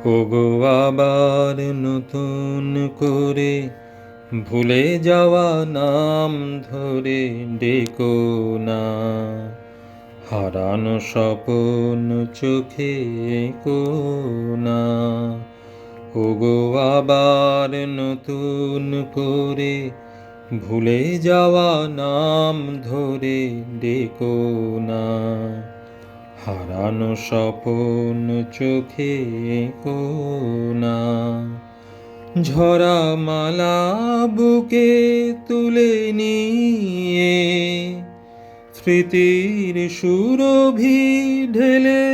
ওগো আবার নতুন করে ভুলে যাওয়া নাম ধরে ডেকো না, হারানো স্বপ্ন চোখে এঁকো না। ওগো আবার নতুন করে ভুলে যাওয়া নাম ধরে ডেকো না, হারানো স্বপ্ন চোখে এঁকো না। ঝরা মালা বুকে তুলে নিয়ে স্মৃতির সুরভি ঢেলে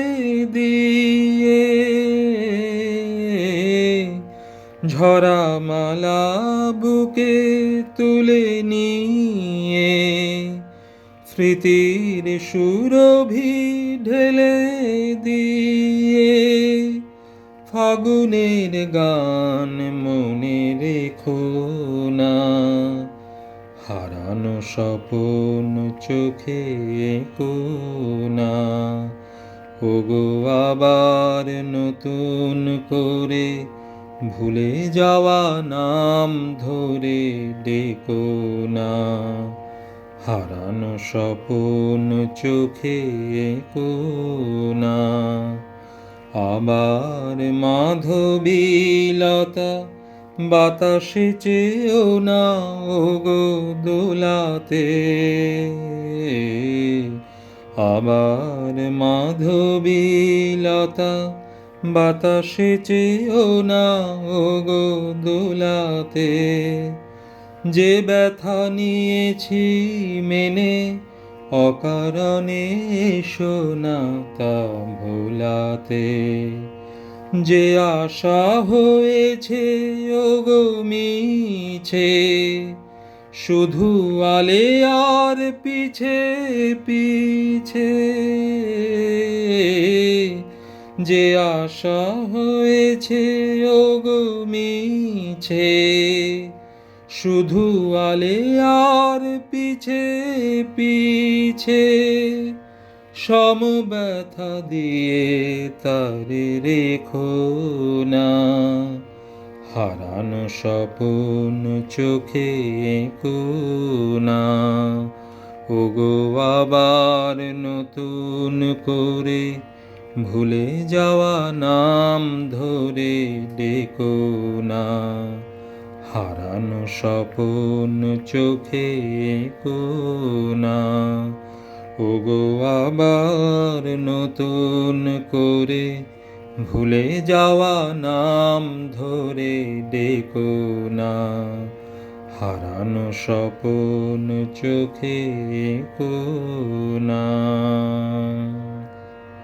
দিয়ে, ঝরা মালা বুকে তুলে নিয়ে স্মৃতির সুরভি ঢেলে দিয়ে, ফাগুনের গান মনে রেখো না, হারানো স্বপ্ন চোখে এঁকো না। ওগো আবার নতুন করে ভুলে যাওয়া নাম ধরে ডেকো না, হারানো স্বপ্ন চোখে এঁকো না। আবার মাধবীলতা বাতাসে চেয়েও না ওগো দোলাতে, আবার মাধবীলতা বাতাসে চেয়েও না ওগো দোলাতে। যে ব্যথা নিয়েছি মেনে অকারণে এসো না তা ভোলাতে, যে আশা হয়েছে ওগো মিছে শুধু আলে আর পিছে পিছে, যে আশা হয়েছে ওগো মিছে শুধু আলে আর পিছে পিছে, সমব্যথা দিয়ে তারে রেখো না, হারানো স্বপ্ন চোখে এঁকো না। ওগো আবার নতুন করে ভুলে যাওয়া নাম ধরে ডেকো না, হারানো স্বপ্ন চোখে এঁকো না। ওগো আবার নতুন করে ভুলে যাওয়া নাম ধরে ডেকো না, হারানো স্বপ্ন চোখে এঁকো না।